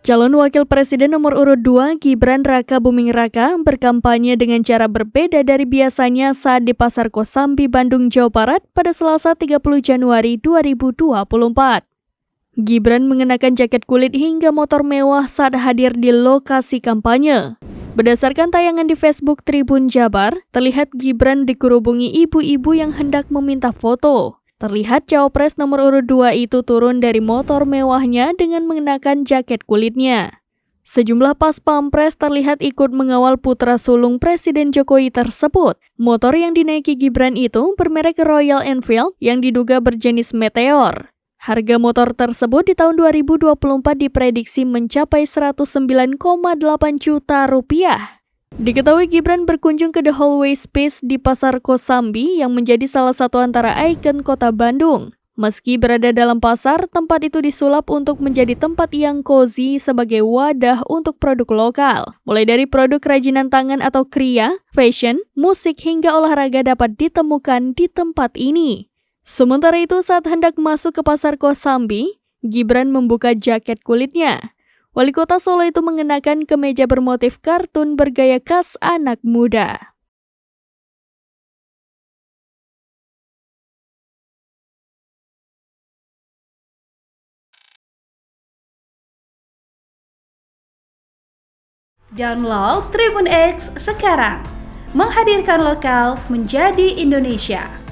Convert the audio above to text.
Calon Wakil Presiden nomor urut 2 Gibran Raka Buming Raka berkampanye dengan cara berbeda dari biasanya saat di Pasar Kosambi, Bandung, Jawa Barat pada Selasa 30 Januari 2024. Gibran mengenakan jaket kulit hingga motor mewah saat hadir di lokasi kampanye. Berdasarkan tayangan di Facebook Tribun Jabar, terlihat Gibran dikerubungi ibu-ibu yang hendak meminta foto. Terlihat Cawapres nomor urut 2 itu turun dari motor mewahnya dengan mengenakan jaket kulitnya. Sejumlah pas pampres terlihat ikut mengawal putra sulung Presiden Jokowi tersebut. Motor yang dinaiki Gibran itu bermerek Royal Enfield yang diduga berjenis Meteor. Harga motor tersebut di tahun 2024 diprediksi mencapai 109,8 juta rupiah. Diketahui Gibran berkunjung ke The Hallway Space di Pasar Kosambi yang menjadi salah satu antara ikon kota Bandung. Meski berada dalam pasar, tempat itu disulap untuk menjadi tempat yang cozy sebagai wadah untuk produk lokal. Mulai dari produk kerajinan tangan atau kriya, fashion, musik hingga olahraga dapat ditemukan di tempat ini. Sementara itu saat hendak masuk ke Pasar Kosambi, Gibran membuka jaket kulitnya. Wali Kota Solo itu mengenakan kemeja bermotif kartun bergaya khas anak muda. Download Tribun X sekarang, menghadirkan lokal menjadi Indonesia.